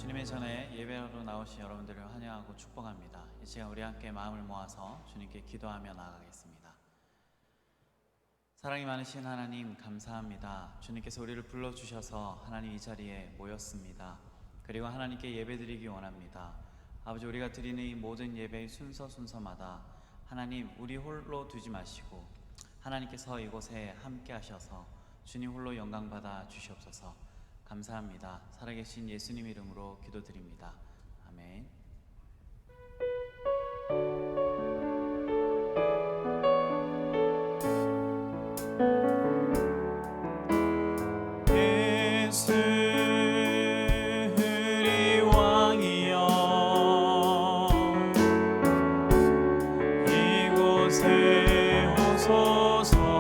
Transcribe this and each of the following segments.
주님의 전에 예배로 나오신 여러분들을 환영하고 축복합니다. 이 시간 우리 함께 마음을 모아서 주님께 기도하며 나아가겠습니다. 사랑이 많으신 하나님 감사합니다. 주님께서 우리를 불러주셔서 하나님 이 자리에 모였습니다. 그리고 하나님께 예배드리기 원합니다. 아버지, 우리가 드리는 이 모든 예배의 순서마다 하나님 우리 홀로 두지 마시고 하나님께서 이곳에 함께 하셔서 주님 홀로 영광 받아 주시옵소서. 감사합니다. 살아계신 예수님 이름으로 기도드립니다. 아멘. 예수리 왕이여 이곳에 오소서.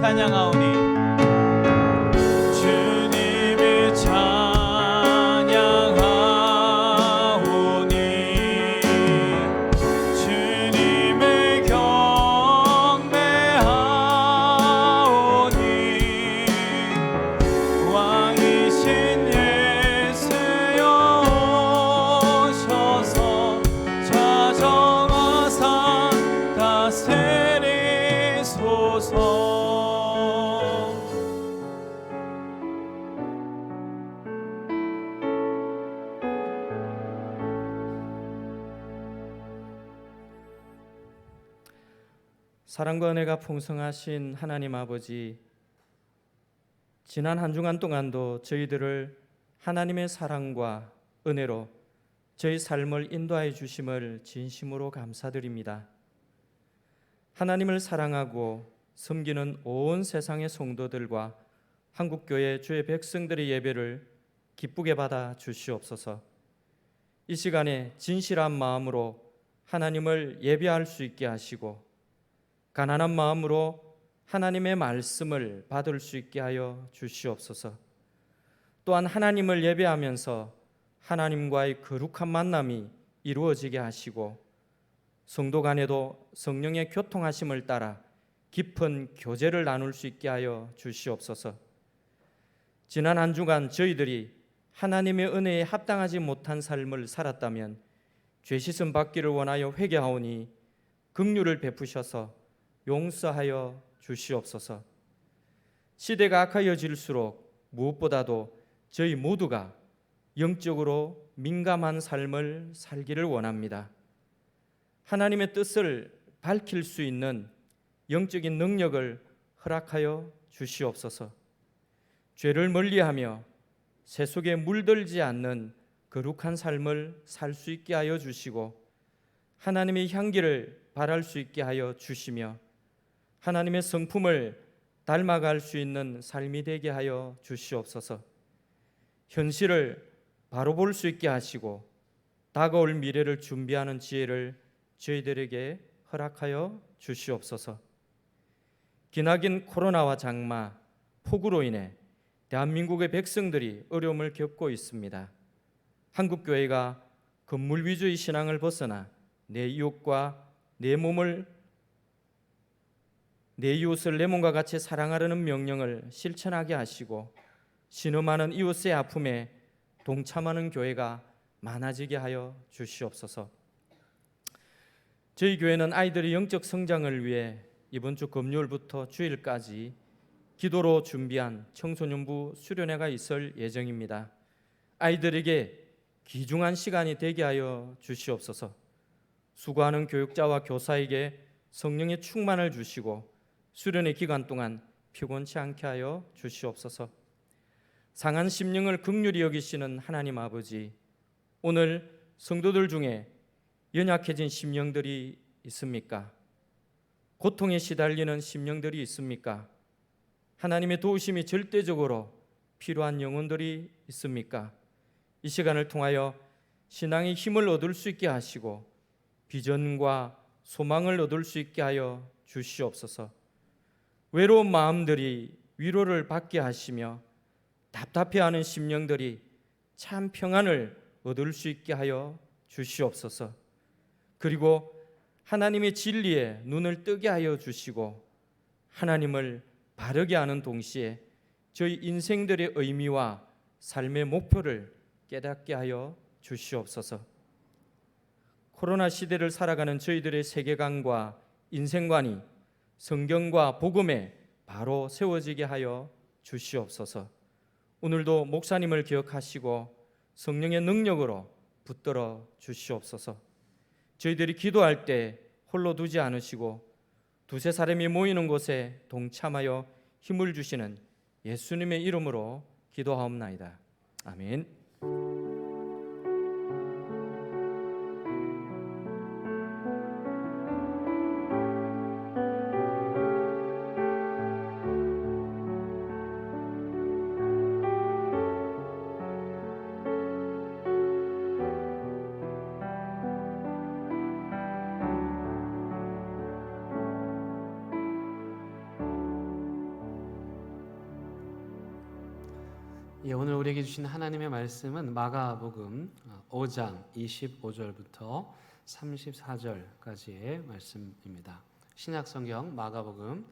찬양하오니 주님을 찬양하오니 주님을 경배하오니 왕이신 예수여 오셔서 찾아와서 다스리소서. 사랑과 은혜가 풍성하신 하나님 아버지, 지난 한 주간 동안도 저희들을 하나님의 사랑과 은혜로 저희 삶을 인도하여 주심을 진심으로 감사드립니다. 하나님을 사랑하고 섬기는 온 세상의 성도들과 한국교회 주의 백성들의 예배를 기쁘게 받아 주시옵소서. 이 시간에 진실한 마음으로 하나님을 예배할 수 있게 하시고 가난한 마음으로 하나님의 말씀을 받을 수 있게 하여 주시옵소서. 또한 하나님을 예배하면서 하나님과의 거룩한 만남이 이루어지게 하시고 성도 간에도 성령의 교통하심을 따라 깊은 교제를 나눌 수 있게 하여 주시옵소서. 지난 한 주간 저희들이 하나님의 은혜에 합당하지 못한 삶을 살았다면 죄 씻음 받기를 원하여 회개하오니 긍휼을 베푸셔서 용서하여 주시옵소서. 시대가 악하여질수록 무엇보다도 저희 모두가 영적으로 민감한 삶을 살기를 원합니다. 하나님의 뜻을 밝힐 수 있는 영적인 능력을 허락하여 주시옵소서. 죄를 멀리하며 새 속에 물들지 않는 거룩한 삶을 살 수 있게 하여 주시고 하나님의 향기를 발할 수 있게 하여 주시며 하나님의 성품을 닮아갈 수 있는 삶이 되게 하여 주시옵소서. 현실을 바로 볼 수 있게 하시고 다가올 미래를 준비하는 지혜를 저희들에게 허락하여 주시옵소서. 기나긴 코로나와 장마, 폭우로 인해 대한민국의 백성들이 어려움을 겪고 있습니다. 한국교회가 건물 위주의 신앙을 벗어나 내 이웃과 내 이웃을 내 몸과 같이 사랑하려는 명령을 실천하게 하시고 신음하는 이웃의 아픔에 동참하는 교회가 많아지게 하여 주시옵소서. 저희 교회는 아이들의 영적 성장을 위해 이번 주 금요일부터 주일까지 기도로 준비한 청소년부 수련회가 있을 예정입니다. 아이들에게 귀중한 시간이 되게 하여 주시옵소서. 수고하는 교육자와 교사에게 성령의 충만을 주시고 수련의 기간 동안 피곤치 않게 하여 주시옵소서. 상한 심령을 긍휼히 여기시는 하나님 아버지, 오늘 성도들 중에 연약해진 심령들이 있습니까? 고통에 시달리는 심령들이 있습니까? 하나님의 도우심이 절대적으로 필요한 영혼들이 있습니까? 이 시간을 통하여 신앙의 힘을 얻을 수 있게 하시고 비전과 소망을 얻을 수 있게 하여 주시옵소서. 외로운 마음들이 위로를 받게 하시며 답답해하는 심령들이 참 평안을 얻을 수 있게 하여 주시옵소서. 그리고 하나님의 진리에 눈을 뜨게 하여 주시고 하나님을 바르게 하는 동시에 저희 인생들의 의미와 삶의 목표를 깨닫게 하여 주시옵소서. 코로나 시대를 살아가는 저희들의 세계관과 인생관이 성경과 복음에 바로 세워지게 하여 주시옵소서. 오늘도 목사님을 기억하시고 성령의 능력으로 붙들어 주시옵소서. 저희들이 기도할 때 홀로 두지 않으시고 두세 사람이 모이는 곳에 동참하여 힘을 주시는 예수님의 이름으로 기도하옵나이다. 아멘. 예, 오늘 우리에게 주신 하나님의 말씀은 마가복음 5장 25절부터 34절까지의 말씀입니다. 신약성경 마가복음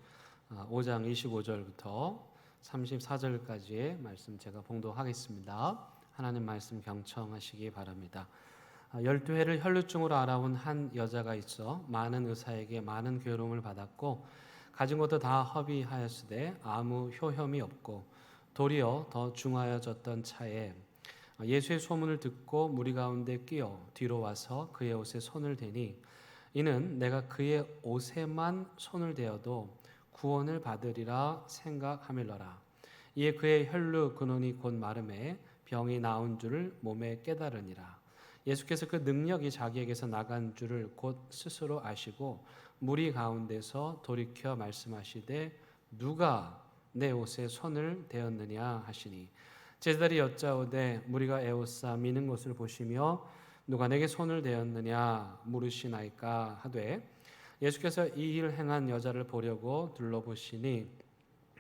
5장 25절부터 34절까지의 말씀 제가 봉독하겠습니다. 하나님 말씀 경청하시기 바랍니다. 12해를 혈루증으로 알아온 한 여자가 있어 많은 의사에게 많은 괴로움을 받았고 가진 것도 다 허비하였으되 아무 효험이 없고 도리어 더 중하여졌던 차에 예수의 소문을 듣고 무리 가운데 끼어 뒤로 와서 그의 옷에 손을 대니 이는 내가 그의 옷에만 손을 대어도 구원을 받으리라 생각하밀러라. 이에 그의 혈루 근원이 곧 마름에 병이 나은 줄을 몸에 깨달으니라. 예수께서 그 능력이 자기에게서 나간 줄을 곧 스스로 아시고 무리 가운데서 돌이켜 말씀하시되 누가 내 옷에 손을 대었느냐 하시니 제자들이 여짜오되 무리가 에워싸 미는 것을 보시며 누가 내게 손을 대었느냐 물으시나이까 하되 예수께서 이 일을 행한 여자를 보려고 둘러보시니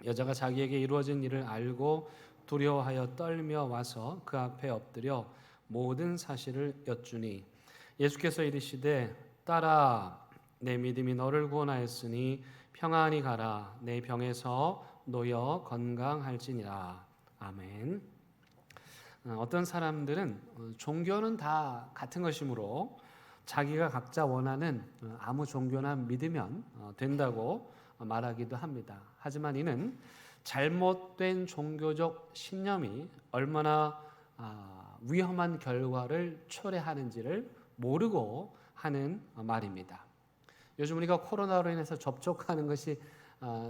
여자가 자기에게 이루어진 일을 알고 두려워하여 떨며 와서 그 앞에 엎드려 모든 사실을 여쭈니 예수께서 이르시되 딸아 내 믿음이 너를 구원하였으니 평안히 가라 내 병에서 놓여 건강할지니라. 아멘. 어떤 사람들은 종교는 다 같은 것이므로 자기가 각자 원하는 아무 종교나 믿으면 된다고 말하기도 합니다. 하지만 이는 잘못된 종교적 신념이 얼마나 위험한 결과를 초래하는지를 모르고 하는 말입니다. 요즘 우리가 코로나로 인해서 접촉하는 것이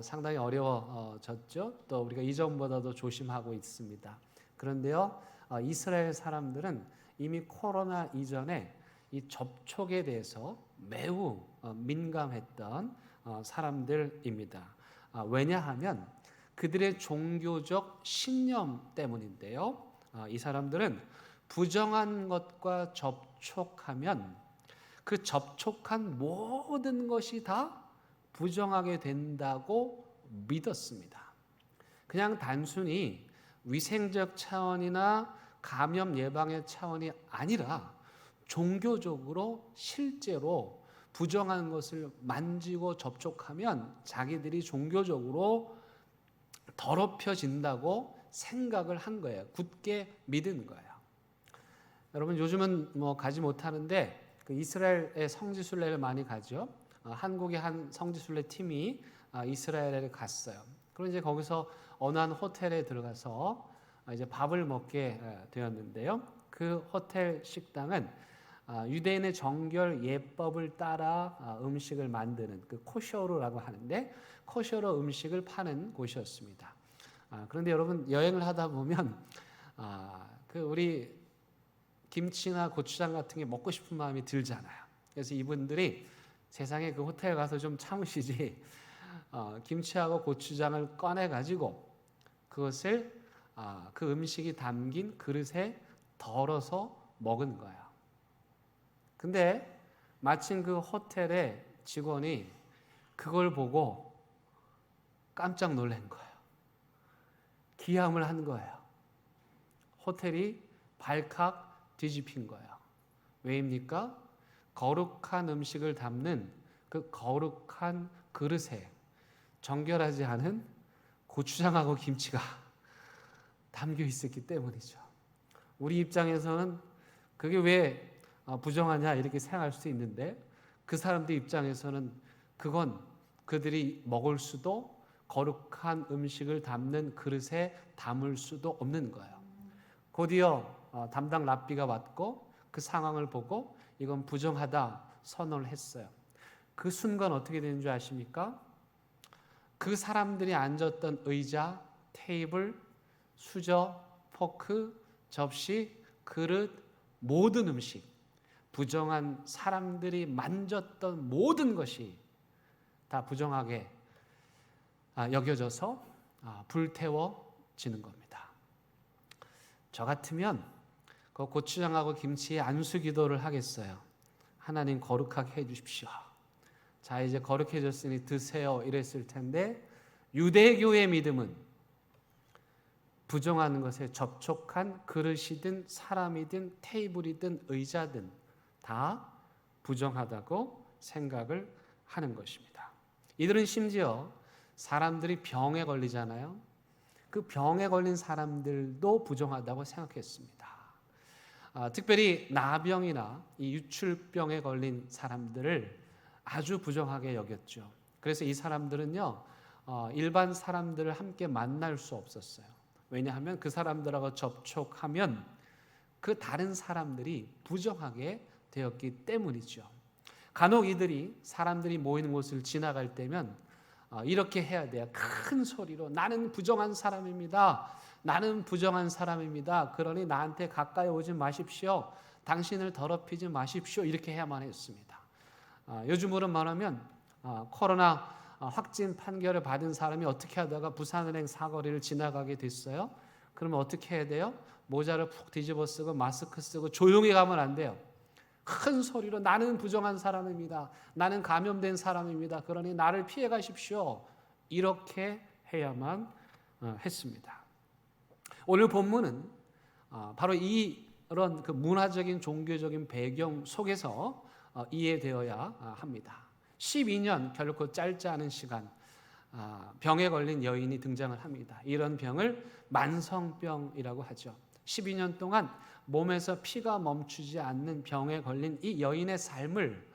상당히 어려워졌죠. 또 우리가 이전보다도 조심하고 있습니다. 그런데요, 이스라엘 사람들은 이미 코로나 이전에 이 접촉에 대해서 매우 민감했던 사람들입니다. 왜냐하면 그들의 종교적 신념 때문인데요. 이 사람들은 부정한 것과 접촉하면 그 접촉한 모든 것이 다 부정하게 된다고 믿었습니다. 그냥 단순히 위생적 차원이나 감염 예방의 차원이 아니라 종교적으로 실제로 부정한 것을 만지고 접촉하면 자기들이 종교적으로 더럽혀진다고 생각을 한 거예요. 굳게 믿은 거예요. 여러분 요즘은 가지 못하는데 그 이스라엘의 성지순례를 많이 가죠. 한국의 한 성지순례 팀이 이스라엘에 갔어요. 그럼 이제 거기서 어느 한 호텔에 들어가서 이제 밥을 먹게 되었는데요. 그 호텔 식당은 유대인의 정결 예법을 따라 음식을 만드는 그 코셔루라고 하는데 코셔루 음식을 파는 곳이었습니다. 그런데 여러분 여행을 하다 보면 우리 김치나 고추장 같은 게 먹고 싶은 마음이 들잖아요. 그래서 이분들이 세상에 그 호텔 가서 좀 참으시지 김치하고 고추장을 꺼내 가지고 그것을 그 음식이 담긴 그릇에 덜어서 먹은 거예요. 근데 마침 그 호텔의 직원이 그걸 보고 깜짝 놀란 거예요. 기함을 한 거예요. 호텔이 발칵 뒤집힌 거예요. 왜입니까? 거룩한 음식을 담는 그 거룩한 그릇에 정결하지 않은 고추장하고 김치가 담겨 있었기 때문이죠. 우리 입장에서는 그게 왜 부정하냐 이렇게 생각할 수 있는데 그 사람들 입장에서는 그건 그들이 먹을 수도 거룩한 음식을 담는 그릇에 담을 수도 없는 거예요. 곧이어 담당 랍비가 왔고 그 상황을 보고 이건 부정하다 선언을 했어요. 그 순간 어떻게 되는 줄 아십니까? 그 사람들이 앉았던 의자, 테이블, 수저, 포크, 접시, 그릇, 모든 음식, 부정한 사람들이 만졌던 모든 것이 다 부정하게 여겨져서 불태워지는 겁니다. 저 같으면 그 고추장하고 김치에 안수 기도를 하겠어요. 하나님 거룩하게 해주십시오. 자 이제 거룩해졌으니 드세요 이랬을 텐데 유대교의 믿음은 부정하는 것에 접촉한 그릇이든 사람이든 테이블이든 의자든 다 부정하다고 생각을 하는 것입니다. 이들은 심지어 사람들이 병에 걸리잖아요. 그 병에 걸린 사람들도 부정하다고 생각했습니다. 특별히 나병이나 이 유출병에 걸린 사람들을 아주 부정하게 여겼죠. 그래서 이 사람들은요 일반 사람들을 함께 만날 수 없었어요. 왜냐하면 그 사람들하고 접촉하면 그 다른 사람들이 부정하게 되었기 때문이죠. 간혹 이들이 사람들이 모이는 곳을 지나갈 때면 이렇게 해야 돼요. 큰 소리로 나는 부정한 사람입니다. 나는 부정한 사람입니다. 그러니 나한테 가까이 오지 마십시오. 당신을 더럽히지 마십시오. 이렇게 해야만 했습니다. 요즘으로 말하면 코로나 확진 판결을 받은 사람이 어떻게 하다가 부산은행 사거리를 지나가게 됐어요. 그러면 어떻게 해야 돼요? 모자를 푹 뒤집어 쓰고 마스크 쓰고 조용히 가면 안 돼요. 큰 소리로 나는 부정한 사람입니다. 나는 감염된 사람입니다. 그러니 나를 피해 가십시오. 이렇게 해야만 했습니다. 오늘 본문은 바로 이런 그 문화적인 종교적인 배경 속에서 이해되어야 합니다. 12년 결코 짧지 않은 시간 병에 걸린 여인이 등장을 합니다. 이런 병을 만성병이라고 하죠. 12년 동안 몸에서 피가 멈추지 않는 병에 걸린 이 여인의 삶을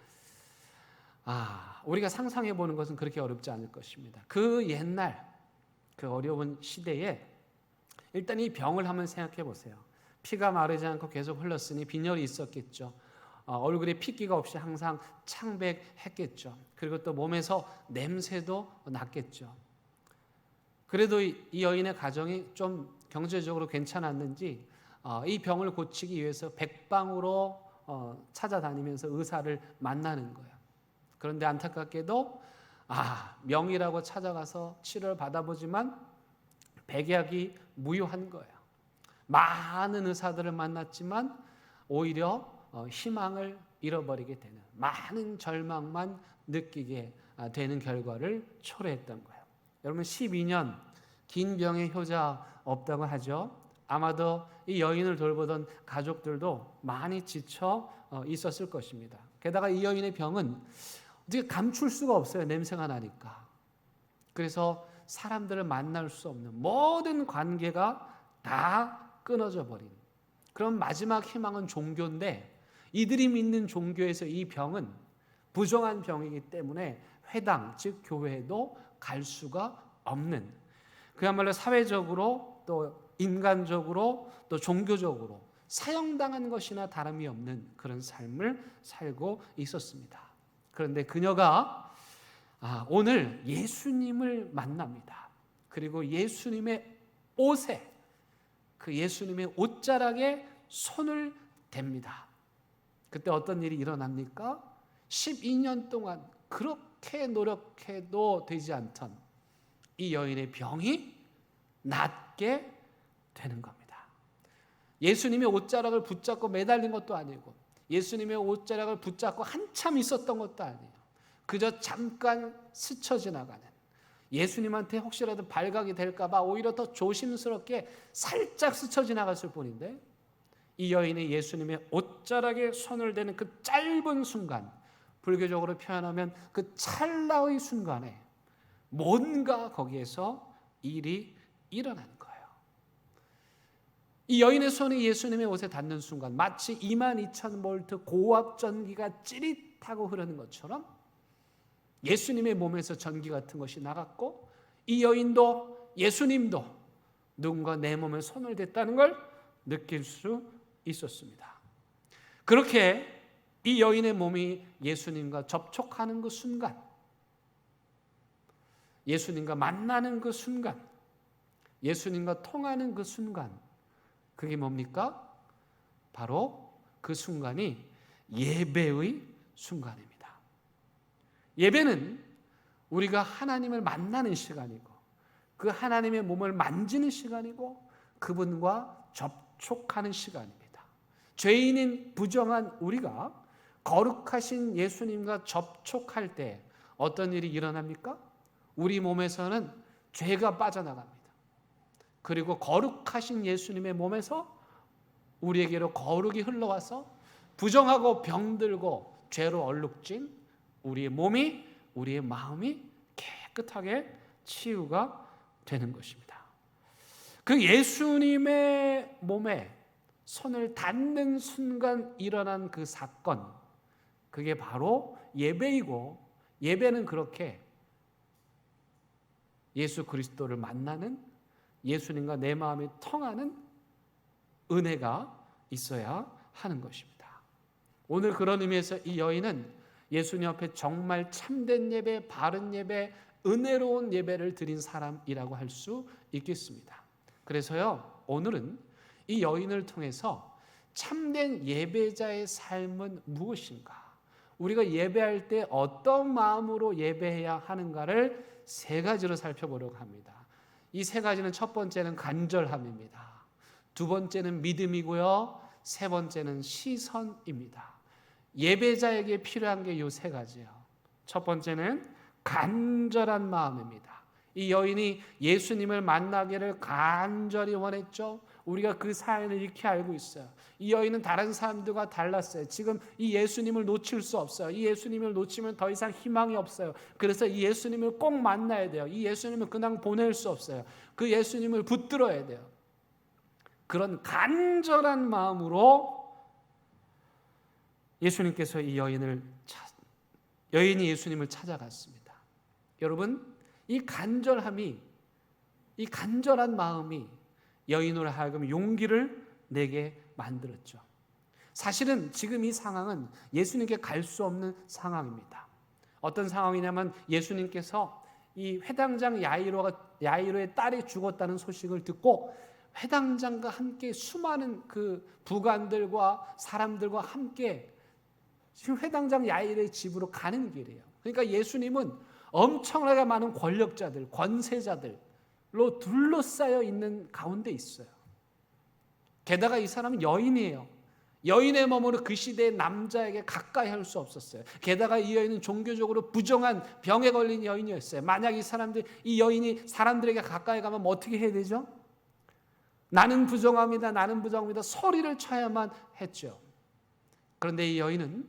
우리가 상상해 보는 것은 그렇게 어렵지 않을 것입니다. 그 옛날 그 어려운 시대에 일단 이 병을 한번 생각해 보세요. 피가 마르지 않고 계속 흘렀으니 빈혈이 있었겠죠. 얼굴에 핏기가 없이 항상 창백했겠죠. 그리고 또 몸에서 냄새도 났겠죠. 그래도 이 여인의 가정이 좀 경제적으로 괜찮았는지 이 병을 고치기 위해서 백방으로 찾아다니면서 의사를 만나는 거예요. 그런데 안타깝게도 명이라고 찾아가서 치료를 받아보지만 백약이 무효한 거예요. 많은 의사들을 만났지만 오히려 희망을 잃어버리게 되는, 많은 절망만 느끼게 되는 결과를 초래했던 거예요. 여러분 12년 긴 병에 효자 없다고 하죠. 아마도 이 여인을 돌보던 가족들도 많이 지쳐 있었을 것입니다. 게다가 이 여인의 병은 어떻게 감출 수가 없어요. 냄새가 나니까. 그래서 사람들을 만날 수 없는 모든 관계가 다 끊어져 버린 그런 마지막 희망은 종교인데 이들이 믿는 종교에서 이 병은 부정한 병이기 때문에 회당 즉 교회에도 갈 수가 없는 그야말로 사회적으로 또 인간적으로 또 종교적으로 사형당한 것이나 다름이 없는 그런 삶을 살고 있었습니다. 그런데 그녀가 오늘 예수님을 만납니다. 그리고 예수님의 옷에, 그 예수님의 옷자락에 손을 댑니다. 그때 어떤 일이 일어납니까? 12년 동안 그렇게 노력해도 되지 않던 이 여인의 병이 낫게 되는 겁니다. 예수님의 옷자락을 붙잡고 매달린 것도 아니고, 예수님의 옷자락을 붙잡고 한참 있었던 것도 아니에요. 그저 잠깐 스쳐 지나가는, 예수님한테 혹시라도 발각이 될까 봐 오히려 더 조심스럽게 살짝 스쳐 지나갔을 뿐인데, 이 여인이 예수님의 옷자락에 손을 대는 그 짧은 순간, 불교적으로 표현하면 그 찰나의 순간에 뭔가 거기에서 일이 일어나는 거예요. 이 여인의 손이 예수님의 옷에 닿는 순간 마치 22,000V 고압 전기가 찌릿하고 흐르는 것처럼 예수님의 몸에서 전기 같은 것이 나갔고, 이 여인도 예수님도 누군가 내 몸에 손을 댔다는 걸 느낄 수 있었습니다. 그렇게 이 여인의 몸이 예수님과 접촉하는 그 순간, 예수님과 만나는 그 순간, 예수님과 통하는 그 순간, 그게 뭡니까? 바로 그 순간이 예배의 순간입니다. 예배는 우리가 하나님을 만나는 시간이고, 그 하나님의 몸을 만지는 시간이고, 그분과 접촉하는 시간입니다. 죄인인 부정한 우리가 거룩하신 예수님과 접촉할 때 어떤 일이 일어납니까? 우리 몸에서는 죄가 빠져나갑니다. 그리고 거룩하신 예수님의 몸에서 우리에게로 거룩이 흘러와서 부정하고 병들고 죄로 얼룩진 우리의 몸이, 우리의 마음이 깨끗하게 치유가 되는 것입니다. 그 예수님의 몸에 손을 닿는 순간 일어난 그 사건, 그게 바로 예배이고, 예배는 그렇게 예수 그리스도를 만나는, 예수님과 내 마음이 통하는 은혜가 있어야 하는 것입니다. 오늘 그런 의미에서 이 여인은 예수님 앞에 정말 참된 예배, 바른 예배, 은혜로운 예배를 드린 사람이라고 할 수 있겠습니다. 그래서요, 오늘은 이 여인을 통해서 참된 예배자의 삶은 무엇인가, 우리가 예배할 때 어떤 마음으로 예배해야 하는가를 세 가지로 살펴보려고 합니다. 이 세 가지는 첫 번째는 간절함입니다. 두 번째는 믿음이고요. 세 번째는 시선입니다. 예배자에게 필요한 게 이 세 가지예요. 첫 번째는 간절한 마음입니다. 이 여인이 예수님을 만나기를 간절히 원했죠. 우리가 그 사연을 익히 알고 있어요. 이 여인은 다른 사람들과 달랐어요. 지금 이 예수님을 놓칠 수 없어요. 이 예수님을 놓치면 더 이상 희망이 없어요. 그래서 이 예수님을 꼭 만나야 돼요. 이 예수님을 그냥 보낼 수 없어요. 그 예수님을 붙들어야 돼요. 그런 간절한 마음으로 예수님께서 이 여인이 예수님을 찾아갔습니다. 여러분, 이 간절함이, 이 간절한 마음이 여인으로 하여금 용기를 내게 만들었죠. 사실은 지금 이 상황은 예수님께 갈 수 없는 상황입니다. 어떤 상황이냐면, 예수님께서 이 회당장 야이로의 딸이 죽었다는 소식을 듣고 회당장과 함께 수많은 그 부관들과 사람들과 함께 지금 회당장 야이로의 집으로 가는 길이에요. 그러니까 예수님은 엄청나게 많은 권력자들, 권세자들로 둘러싸여 있는 가운데 있어요. 게다가 이 사람은 여인이에요. 여인의 몸으로 그 시대의 남자에게 가까이 할 수 없었어요. 게다가 이 여인은 종교적으로 부정한 병에 걸린 여인이었어요. 만약 이 여인이 사람들에게 가까이 가면 뭐 어떻게 해야 되죠? 나는 부정합니다, 나는 부정합니다 소리를 쳐야만 했죠. 그런데 이 여인은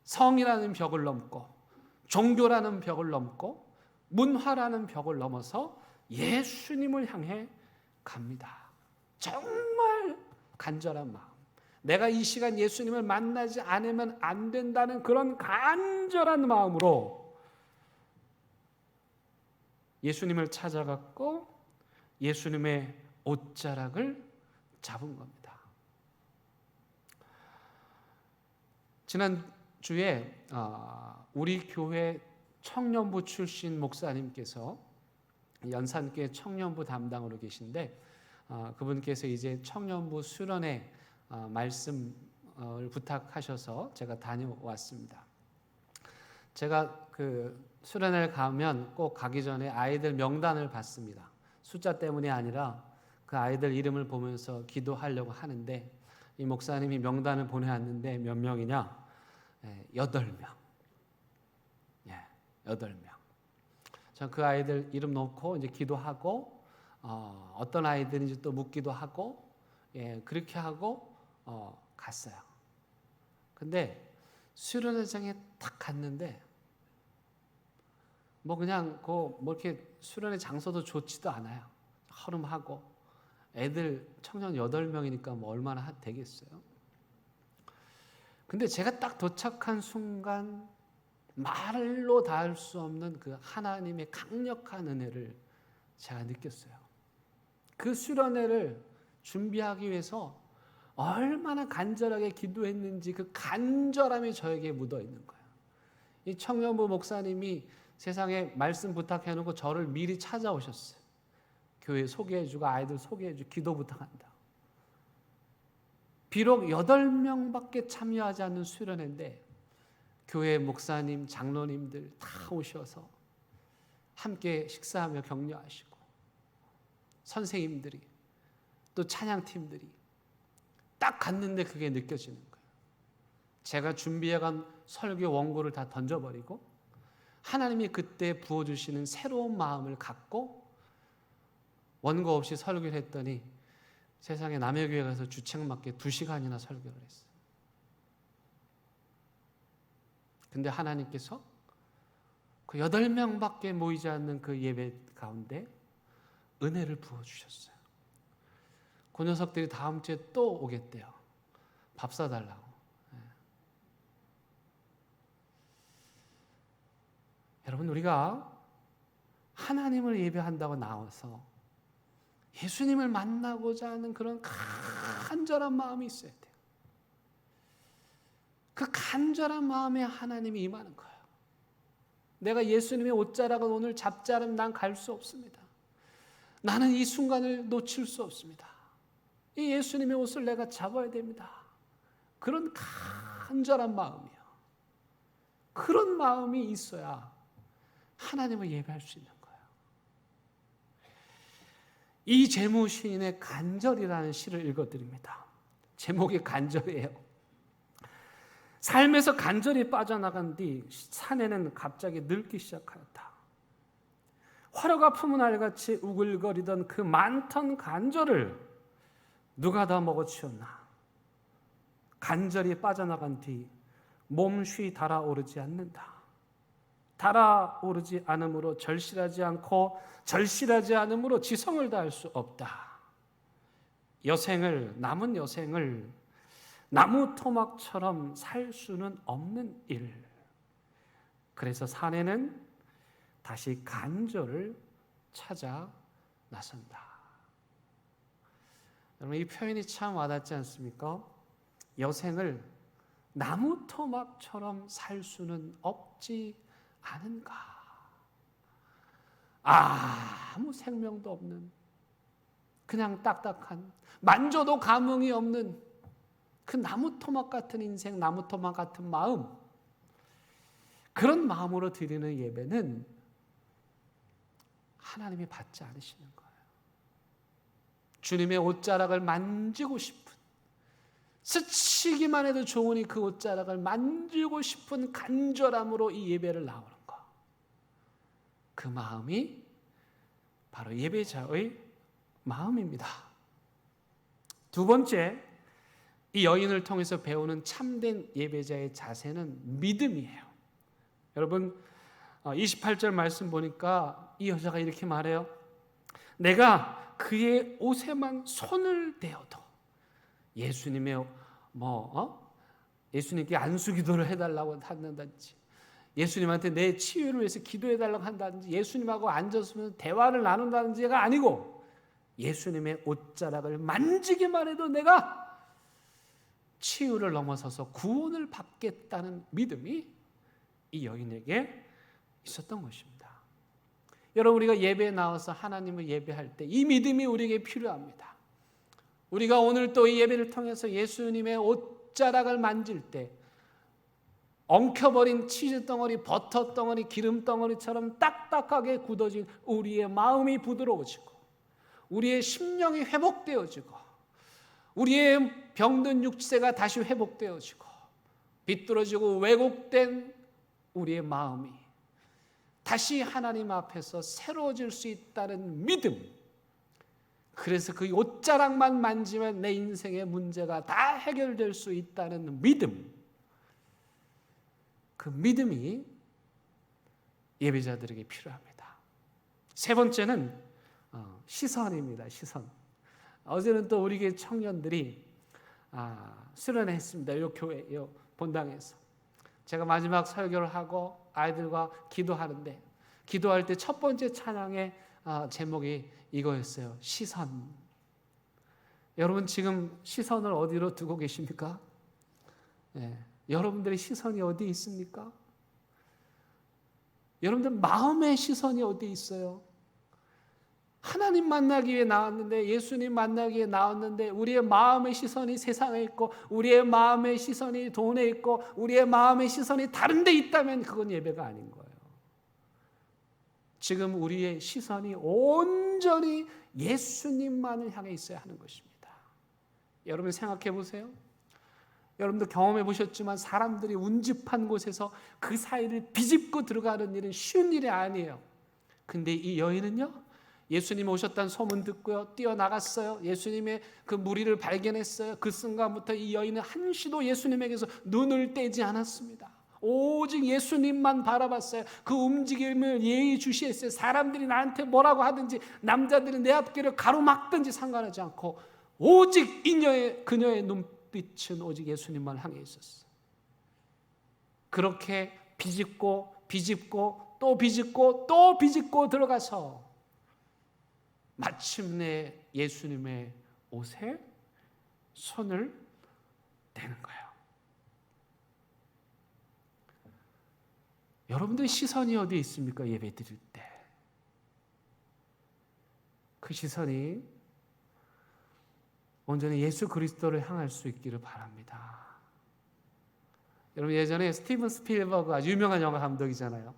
성이라는 벽을 넘고, 종교라는 벽을 넘고, 문화라는 벽을 넘어서 예수님을 향해 갑니다. 정말 간절한 마음, 내가 이 시간 예수님을 만나지 않으면 안 된다는 그런 간절한 마음으로 예수님을 찾아갔고 예수님의 옷자락을 잡은 겁니다. 지난주에 우리 교회 청년부 출신 목사님께서 연산교회 청년부 담당으로 계신데 그분께서 이제 청년부 수련회 말씀을 부탁하셔서 제가 다녀왔습니다. 제가 그 수련회를 가면 꼭 가기 전에 아이들 명단을 받습니다. 숫자 때문이 아니라 그 아이들 이름을 보면서 기도하려고 하는데 이 목사님이 명단을 보내왔는데 몇 명이냐? 8명. 8명. 전 그 아이들 이름 놓고 이제 기도하고 어떤 아이들인지 또 묻기도 하고 그렇게 하고 갔어요. 근데 수련회장에 딱 갔는데 뭐 그냥 뭐 이렇게 수련회 장소도 좋지도 않아요. 허름하고 애들 청년 8명이니까 뭐 얼마나 되겠어요. 근데 제가 딱 도착한 순간 말로 닿을 수 없는 그 하나님의 강력한 은혜를 제가 느꼈어요. 그 수련회를 준비하기 위해서 얼마나 간절하게 기도했는지 그 간절함이 저에게 묻어 있는 거예요. 이 청년부 목사님이 세상에 말씀 부탁해놓고 저를 미리 찾아오셨어요. 교회 소개해주고 아이들 소개해주고 기도 부탁한다. 비록 8명밖에 참여하지 않는 수련회인데 교회 목사님, 장로님들 다 오셔서 함께 식사하며 격려하시고 선생님들이 또 찬양팀들이 딱 갔는데 그게 느껴지는 거예요. 제가 준비해간 설교 원고를 다 던져버리고 하나님이 그때 부어주시는 새로운 마음을 갖고 원고 없이 설교를 했더니 세상에 남의 교회 가서 주책 맞게 2시간이나 설교를 했어요. 근데 하나님께서 그 8명밖에 모이지 않는 그 예배 가운데 은혜를 부어주셨어요. 그 녀석들이 다음 주에 또 오겠대요. 밥 사달라고. 여러분, 우리가 하나님을 예배한다고 나와서 예수님을 만나고자 하는 그런 간절한 마음이 있어야 돼요. 그 간절한 마음에 하나님이 임하는 거예요. 내가 예수님의 옷자락을 오늘 잡지 않으면 난 갈 수 없습니다. 나는 이 순간을 놓칠 수 없습니다. 이 예수님의 옷을 내가 잡아야 됩니다. 그런 간절한 마음이요. 그런 마음이 있어야 하나님을 예배할 수 있는 거예요. 이 제무 시인의 간절이라는 시를 읽어드립니다. 제목이 간절이에요. 삶에서 간절히 빠져나간 뒤 사내는 갑자기 늙기 시작하였다. 화려가 품은 알같이 우글거리던 그 많던 간절을 누가 다 먹어치웠나. 간절히 빠져나간 뒤 몸쉬 달아오르지 않는다. 달아오르지 않으므로 절실하지 않고 절실하지 않으므로 지성을 다할 수 없다. 남은 여생을 나무 토막처럼 살 수는 없는 일. 그래서 사내는 다시 간절을 찾아 나선다. 여러분, 이 표현이 참 와닿지 않습니까? 여생을 나무 토막처럼 살 수는 없지 않은가. 아무 생명도 없는, 그냥 딱딱한, 만져도 감흥이 없는 그 나무 토막 같은 인생, 나무 토막 같은 마음, 그런 마음으로 드리는 예배는 하나님이 받지 않으시는 거예요. 주님의 옷자락을 만지고 싶은, 스치기만 해도 좋으니 그 옷자락을 만지고 싶은 간절함으로 이 예배를 나오는 거. 그 마음이 바로 예배자의 마음입니다. 두 번째, 이 여인을 통해서 배우는 참된 예배자의 자세는 믿음이에요. 여러분, 28절 말씀 보니까 이 여자가 이렇게 말해요. 내가 그의 옷에만 손을 대어도, 예수님의 예수님께 안수기도를 해달라고 한다든지, 예수님한테 내 치유를 위해서 기도해달라고 한다든지, 예수님하고 앉았으면 대화를 나눈다든지가 아니고 예수님의 옷자락을 만지기만 해도 내가 치유를 넘어서서 구원을 받겠다는 믿음이 이 여인에게 있었던 것입니다. 여러분, 우리가 예배에 나와서 하나님을 예배할 때 이 믿음이 우리에게 필요합니다. 우리가 오늘 또 이 예배를 통해서 예수님의 옷자락을 만질 때 엉켜버린 치즈 덩어리, 버터 덩어리, 기름 덩어리처럼 딱딱하게 굳어진 우리의 마음이 부드러워지고, 우리의 심령이 회복되어지고, 우리의 병든 육체가 다시 회복되어지고, 비뚤어지고 왜곡된 우리의 마음이 다시 하나님 앞에서 새로워질 수 있다는 믿음. 그래서 그 옷자락만 만지면 내 인생의 문제가 다 해결될 수 있다는 믿음. 그 믿음이 예배자들에게 필요합니다. 세 번째는 시선입니다. 시선. 어제는 또 우리 교회 청년들이 수련회 했습니다. 이 교회, 이 본당에서. 제가 마지막 설교를 하고 아이들과 기도하는데, 기도할 때 첫 번째 찬양의 제목이 이거였어요. 시선. 여러분, 지금 시선을 어디로 두고 계십니까? 네. 여러분들의 시선이 어디 있습니까? 여러분들 마음의 시선이 어디 있어요? 하나님 만나기 위해 나왔는데, 예수님 만나기 위해 나왔는데, 우리의 마음의 시선이 세상에 있고, 우리의 마음의 시선이 돈에 있고, 우리의 마음의 시선이 다른 데 있다면 그건 예배가 아닌 거예요. 지금 우리의 시선이 온전히 예수님만을 향해 있어야 하는 것입니다. 여러분 생각해 보세요. 여러분도 경험해 보셨지만 사람들이 운집한 곳에서 그 사이를 비집고 들어가는 일은 쉬운 일이 아니에요. 근데 이 여인은요, 예수님 오셨다는 소문 듣고요, 뛰어나갔어요. 예수님의 그 무리를 발견했어요. 그 순간부터 이 여인은 한시도 예수님에게서 눈을 떼지 않았습니다. 오직 예수님만 바라봤어요. 그 움직임을 예의주시했어요. 사람들이 나한테 뭐라고 하든지, 남자들이 내 앞길을 가로막든지 상관하지 않고 오직 그녀의 눈빛은 오직 예수님만 향해 있었어요. 그렇게 비집고 또 비집고 또 비집고 들어가서 마침내 예수님의 옷에 손을 대는 거예요. 여러분들의 시선이 어디에 있습니까? 예배 드릴 때. 그 시선이 온전히 예수 그리스도를 향할 수 있기를 바랍니다. 여러분, 예전에 스티븐 스필버그, 아주 유명한 영화 감독이잖아요.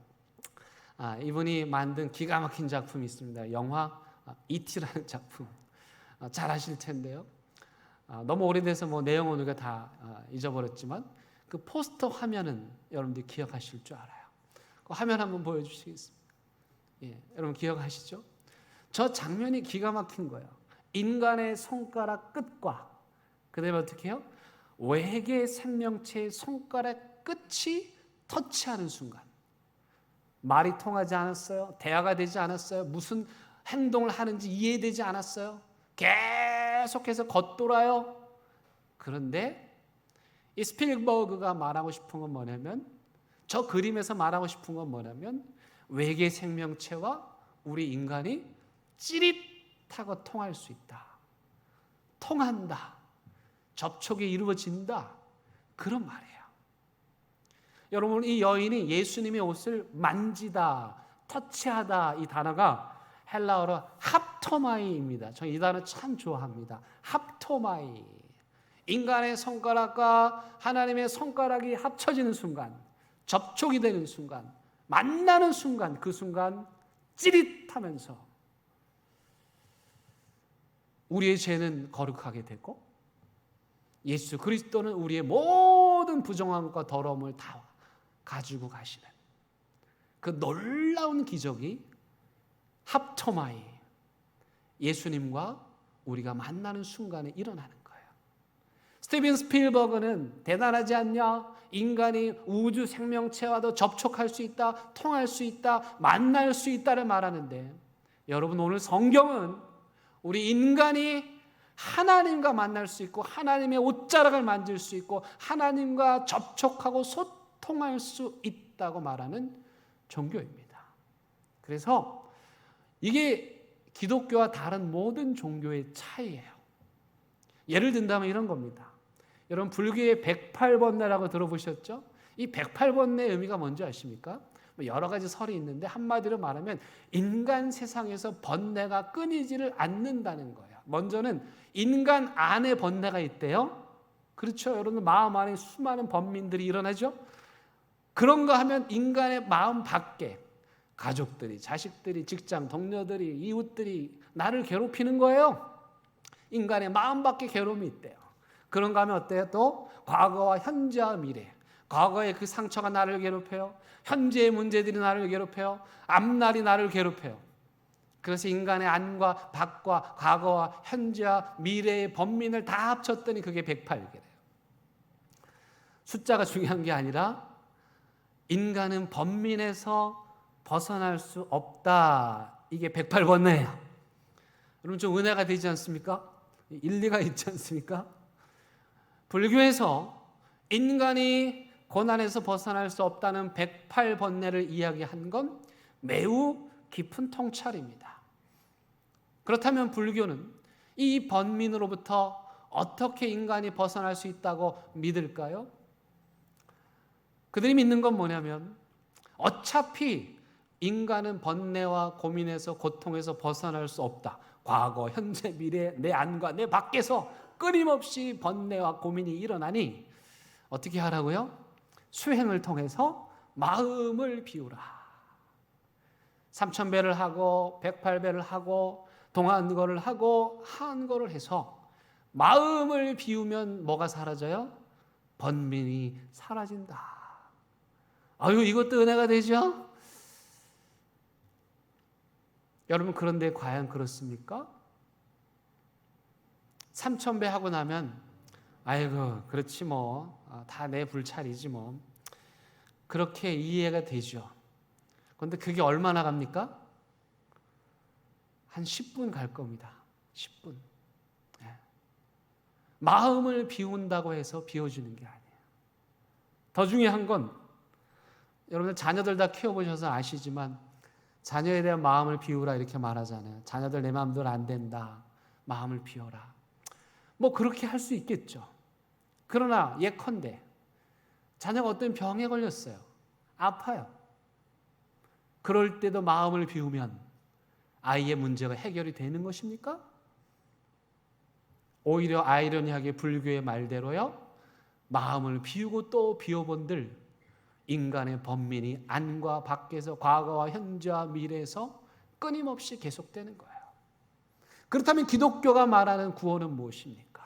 이분이 만든 기가 막힌 작품이 있습니다. 영화 E.T.라는 작품. 잘 아실 텐데요. 너무 오래돼서 내용은 우리가 다 잊어버렸지만 그 포스터 화면은 여러분들이 기억하실 줄 알아요. 그 화면 한번 보여주시겠습니까? 예, 여러분 기억하시죠? 저 장면이 기가 막힌 거예요. 인간의 손가락 끝과 그다음에 어떻게 해요? 외계 생명체의 손가락 끝이 터치하는 순간, 말이 통하지 않았어요. 대화가 되지 않았어요. 무슨 행동을 하는지 이해되지 않았어요. 계속해서 겉돌아요. 그런데 이 스필버그가 말하고 싶은 건 뭐냐면, 저 그림에서 말하고 싶은 건 뭐냐면, 외계 생명체와 우리 인간이 찌릿하고 통할 수 있다. 통한다. 접촉이 이루어진다. 그런 말이에요. 여러분, 이 여인이 예수님의 옷을 만지다, 터치하다, 이 단어가 헬라어로 합토마이입니다. 저는 이 단어 참 좋아합니다. 합토마이. 인간의 손가락과 하나님의 손가락이 합쳐지는 순간, 접촉이 되는 순간, 만나는 순간, 그 순간 찌릿하면서 우리의 죄는 거룩하게 되고 예수 그리스도는 우리의 모든 부정함과 더러움을 다 가지고 가시는 그 놀라운 기적이 합토마이, 예수님과 우리가 만나는 순간에 일어나는 거예요. 스티븐 스필버그는 대단하지 않냐? 인간이 우주 생명체와도 접촉할 수 있다, 통할 수 있다, 만날 수 있다를 말하는데, 여러분 오늘 성경은 우리 인간이 하나님과 만날 수 있고 하나님의 옷자락을 만질 수 있고 하나님과 접촉하고 소통할 수 있다고 말하는 종교입니다. 그래서 이게 기독교와 다른 모든 종교의 차이예요. 예를 든다면 이런 겁니다. 여러분 불교의 108번뇌라고 들어보셨죠? 이 108번뇌의 의미가 뭔지 아십니까? 뭐 여러 가지 설이 있는데 한마디로 말하면 인간 세상에서 번뇌가 끊이지를 않는다는 거예요. 먼저는 인간 안에 번뇌가 있대요. 그렇죠. 여러분 마음 안에 수많은 번민들이 일어나죠. 그런가 하면 인간의 마음 밖에 가족들이, 자식들이, 직장 동료들이, 이웃들이 나를 괴롭히는 거예요. 인간의 마음 밖에 괴로움이 있대요. 그런가 하면 어때요? 또 과거와 현재와 미래, 과거의 그 상처가 나를 괴롭혀요. 현재의 문제들이 나를 괴롭혀요. 앞날이 나를 괴롭혀요. 그래서 인간의 안과 밖과 과거와 현재와 미래의 번민을 다 합쳤더니 그게 108개래요. 숫자가 중요한 게 아니라 인간은 번민에서 벗어날 수 없다. 이게 108번뇌예요. 여러분 좀 은혜가 되지 않습니까? 일리가 있지 않습니까? 불교에서 인간이 고난에서 벗어날 수 없다는 108번뇌를 이야기한 건 매우 깊은 통찰입니다. 그렇다면 불교는 이 번민으로부터 어떻게 인간이 벗어날 수 있다고 믿을까요? 그들이 믿는 건 뭐냐면 어차피 인간은 번뇌와 고민에서 고통에서 벗어날 수 없다. 과거, 현재, 미래, 내 안과 내 밖에서 끊임없이 번뇌와 고민이 일어나니 어떻게 하라고요? 수행을 통해서 마음을 비우라. 3000배를 하고 108배를 하고 동안거를 하고 한거를 해서 마음을 비우면 뭐가 사라져요? 번민이 사라진다. 아유, 이것도 은혜가 되죠? 여러분, 그런데 과연 그렇습니까? 3000배 하고 나면 아이고 그렇지 뭐 다 내 불찰이지 뭐 그렇게 이해가 되죠. 그런데 그게 얼마나 갑니까? 한 10분 갈 겁니다. 10분. 마음을 비운다고 해서 비워주는 게 아니에요. 더 중요한 건 여러분들 자녀들 다 키워보셔서 아시지만 자녀에 대한 마음을 비우라 이렇게 말하잖아요. 자녀들 내 마음대로 안 된다. 마음을 비워라. 뭐 그렇게 할 수 있겠죠. 그러나 예컨대 자녀가 어떤 병에 걸렸어요. 아파요. 그럴 때도 마음을 비우면 아이의 문제가 해결이 되는 것입니까? 오히려 아이러니하게 불교의 말대로요. 마음을 비우고 또 비워본들 인간의 번민이 안과 밖에서 과거와 현재와 미래에서 끊임없이 계속되는 거예요. 그렇다면 기독교가 말하는 구원은 무엇입니까?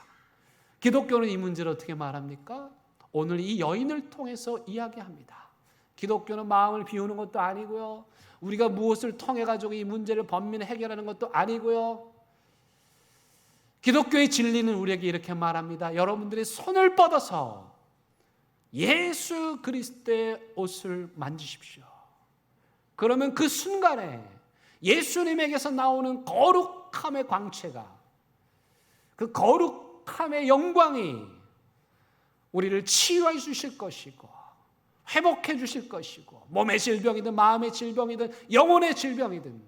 기독교는 이 문제를 어떻게 말합니까? 오늘 이 여인을 통해서 이야기합니다. 기독교는 마음을 비우는 것도 아니고요. 우리가 무엇을 통해 가지고 이 문제를 번민을 해결하는 것도 아니고요. 기독교의 진리는 우리에게 이렇게 말합니다. 여러분들이 손을 뻗어서 예수 그리스도의 옷을 만지십시오. 그러면 그 순간에 예수님에게서 나오는 거룩함의 광채가, 그 거룩함의 영광이 우리를 치유해 주실 것이고 회복해 주실 것이고 몸의 질병이든 마음의 질병이든 영혼의 질병이든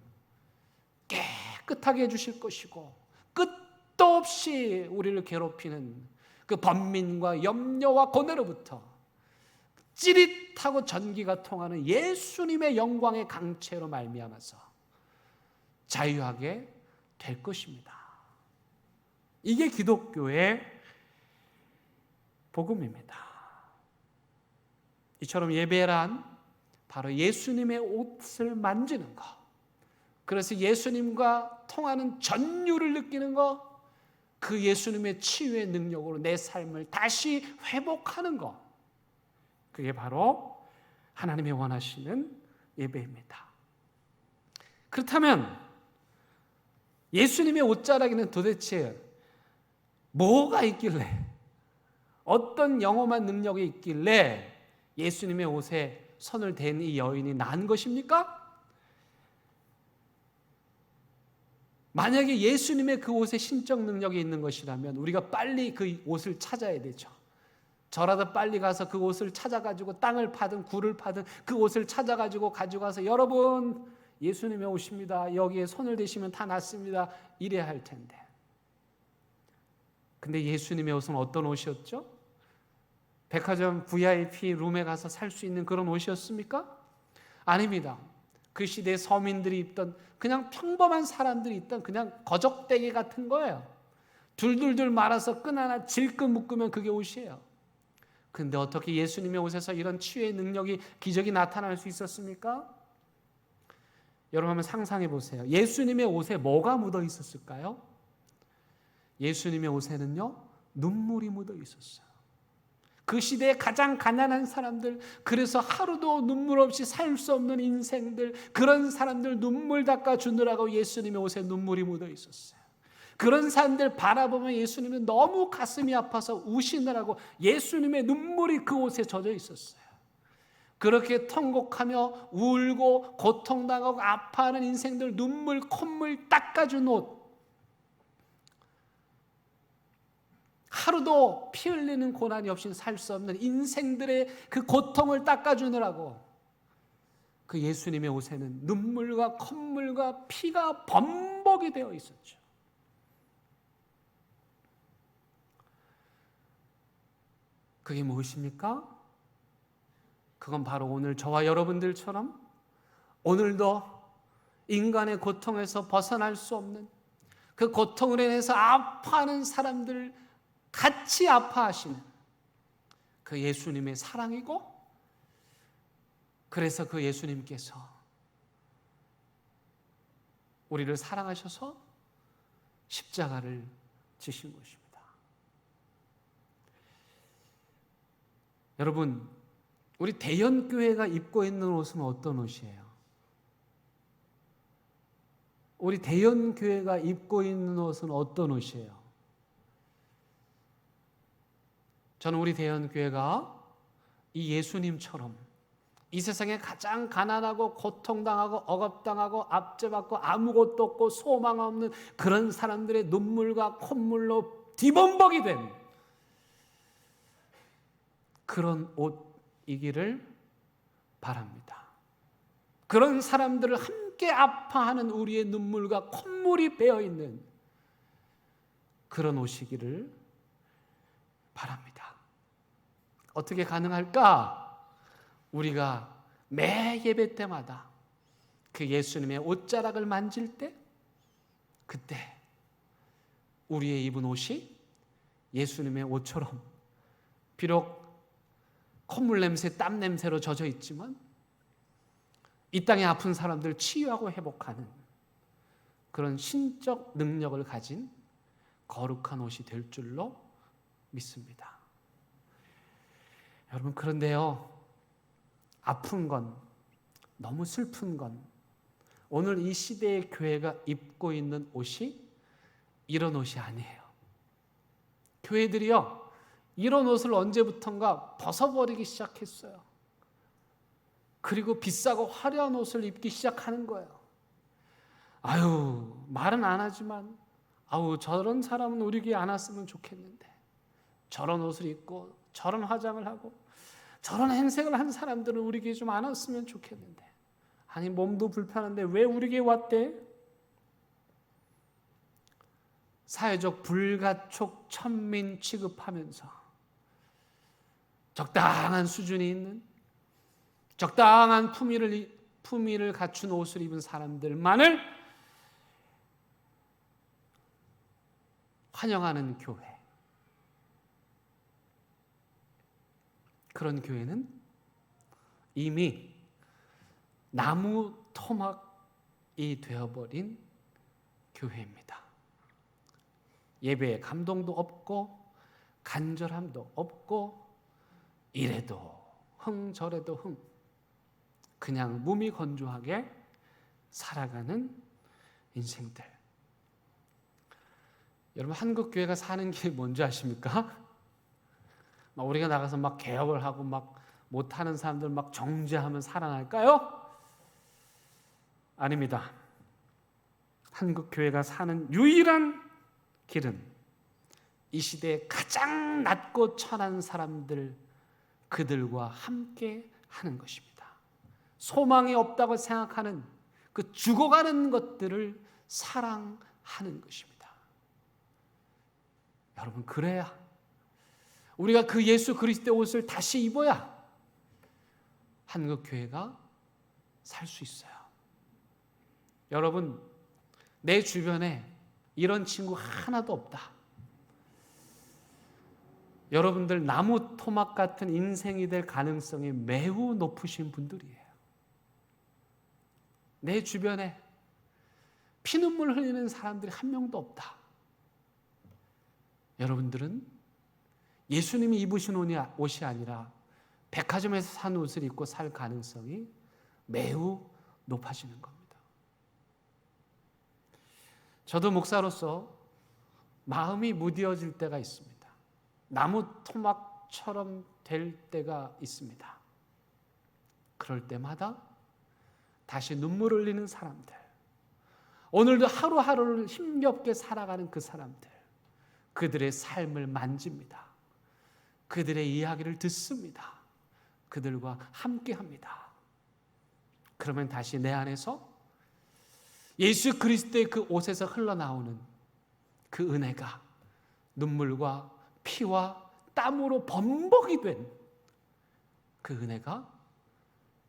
깨끗하게 해주실 것이고 끝도 없이 우리를 괴롭히는 그 번민과 염려와 고뇌로부터 찌릿하고 전기가 통하는 예수님의 영광의 강체로 말미암아서 자유하게 될 것입니다. 이게 기독교의 복음입니다. 이처럼 예배란 바로 예수님의 옷을 만지는 것, 그래서 예수님과 통하는 전율을 느끼는 것, 그 예수님의 치유의 능력으로 내 삶을 다시 회복하는 것, 그게 바로 하나님이 원하시는 예배입니다. 그렇다면 예수님의 옷자락에는 도대체 뭐가 있길래, 어떤 영험한 능력이 있길래 예수님의 옷에 손을 댄 이 여인이 난 것입니까? 만약에 예수님의 그 옷에 신적 능력이 있는 것이라면 우리가 빨리 그 옷을 찾아야 되죠. 저라도 빨리 가서 그 옷을 찾아가지고 땅을 파든 굴을 파든 그 옷을 찾아가지고 가져가서 여러분 예수님의 옷입니다. 여기에 손을 대시면 다 낫습니다. 이래야 할 텐데. 근데 예수님의 옷은 어떤 옷이었죠? 백화점 VIP 룸에 가서 살 수 있는 그런 옷이었습니까? 아닙니다. 그 시대의 서민들이 입던 그냥 평범한 사람들이 입던 그냥 거적대기 같은 거예요. 둘둘둘 말아서 끈 하나 질끈 묶으면 그게 옷이에요. 근데 어떻게 예수님의 옷에서 이런 치유의 능력이, 기적이 나타날 수 있었습니까? 여러분 한번 상상해 보세요. 예수님의 옷에 뭐가 묻어 있었을까요? 예수님의 옷에는요, 눈물이 묻어 있었어요. 그 시대의 가장 가난한 사람들, 그래서 하루도 눈물 없이 살 수 없는 인생들, 그런 사람들 눈물 닦아주느라고 예수님의 옷에 눈물이 묻어 있었어요. 그런 사람들 바라보면 예수님은 너무 가슴이 아파서 우시느라고 예수님의 눈물이 그 옷에 젖어 있었어요. 그렇게 통곡하며 울고 고통당하고 아파하는 인생들 눈물, 콧물 닦아준 옷, 하루도 피 흘리는 고난이 없이 살 수 없는 인생들의 그 고통을 닦아주느라고 그 예수님의 옷에는 눈물과 콧물과 피가 범벅이 되어 있었죠. 그게 무엇입니까? 그건 바로 오늘 저와 여러분들처럼 오늘도 인간의 고통에서 벗어날 수 없는, 그 고통으로 인해서 아파하는 사람들 같이 아파하시는 그 예수님의 사랑이고, 그래서 그 예수님께서 우리를 사랑하셔서 십자가를 지신 것입니다. 여러분, 우리 대연교회가 입고 있는 옷은 어떤 옷이에요? 우리 대연교회가 입고 있는 옷은 어떤 옷이에요? 저는 우리 대연교회가 이 예수님처럼 이 세상에 가장 가난하고 고통당하고 억압당하고 압제받고 아무것도 없고 소망 없는 그런 사람들의 눈물과 콧물로 뒤범벅이 된 그런 옷이기를 바랍니다. 그런 사람들을 함께 아파하는 우리의 눈물과 콧물이 배어있는 그런 옷이기를 바랍니다. 어떻게 가능할까? 우리가 매 예배 때마다 그 예수님의 옷자락을 만질 때, 그때 우리의 입은 옷이 예수님의 옷처럼 비록 콧물 냄새, 땀 냄새로 젖어 있지만 이 땅에 아픈 사람들 치유하고 회복하는 그런 신적 능력을 가진 거룩한 옷이 될 줄로 믿습니다. 여러분, 그런데요, 아픈 건, 너무 슬픈 건 오늘 이 시대의 교회가 입고 있는 옷이 이런 옷이 아니에요. 교회들이요, 이런 옷을 언제부턴가 벗어버리기 시작했어요. 그리고 비싸고 화려한 옷을 입기 시작하는 거예요. 아유, 말은 안 하지만 아우, 저런 사람은 우리 교회에 안 왔으면 좋겠는데, 저런 옷을 입고 저런 화장을 하고 저런 행색을 한 사람들은 우리 교회에 좀 안 왔으면 좋겠는데, 아니 몸도 불편한데 왜 우리 교회에 왔대? 사회적 불가촉 천민 취급하면서 적당한 수준이 있는, 적당한 품위를 갖춘 옷을 입은 사람들만을 환영하는 교회, 그런 교회는 이미 나무 토막이 되어버린 교회입니다. 예배에 감동도 없고 간절함도 없고 이래도 흥 저래도 흥, 그냥 무미건조하게 살아가는 인생들. 여러분, 한국 교회가 사는 게 뭔지 아십니까? 막 우리가 나가서 막 개혁을 하고 막 못하는 사람들 막 정죄하면 살아날까요? 아닙니다. 한국 교회가 사는 유일한 길은 이 시대에 가장 낮고 천한 사람들, 그들과 함께 하는 것입니다. 소망이 없다고 생각하는 그 죽어가는 것들을 사랑하는 것입니다. 여러분, 그래야 우리가 그 예수 그리스도의 옷을 다시 입어야 한국 교회가 살 수 있어요. 여러분, 내 주변에 이런 친구 하나도 없다. 여러분들 나무 토막 같은 인생이 될 가능성이 매우 높으신 분들이에요. 내 주변에 피눈물 흘리는 사람들이 한 명도 없다. 여러분들은 예수님이 입으신 옷이 아니라 백화점에서 산 옷을 입고 살 가능성이 매우 높아지는 겁니다. 저도 목사로서 마음이 무뎌질 때가 있습니다. 나무 토막처럼 될 때가 있습니다. 그럴 때마다 다시 눈물 흘리는 사람들, 오늘도 하루하루를 힘겹게 살아가는 그 사람들, 그들의 삶을 만집니다. 그들의 이야기를 듣습니다. 그들과 함께합니다. 그러면 다시 내 안에서 예수 그리스도의 그 옷에서 흘러나오는 그 은혜가 눈물과 피와 땀으로 범벅이 된 그 은혜가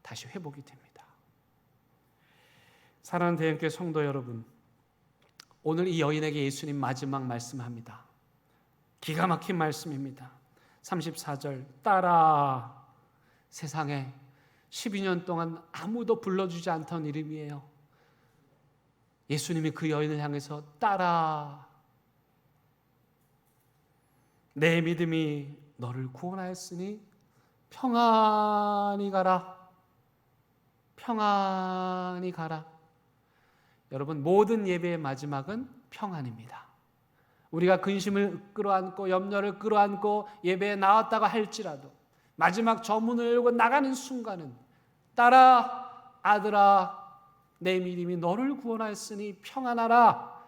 다시 회복이 됩니다. 사랑하는 대형교회 성도 여러분, 오늘 이 여인에게 예수님 마지막 말씀합니다. 기가 막힌 말씀입니다. 34절, 딸아. 세상에 12년 동안 아무도 불러주지 않던 이름이에요. 예수님이 그 여인을 향해서 딸아, 내 믿음이 너를 구원하였으니 평안히 가라. 평안히 가라. 여러분, 모든 예배의 마지막은 평안입니다. 우리가 근심을 끌어안고 염려를 끌어안고 예배에 나왔다가 할지라도 마지막 저문을 열고 나가는 순간은 딸아, 아들아, 내 믿음이 너를 구원하였으니 평안하라.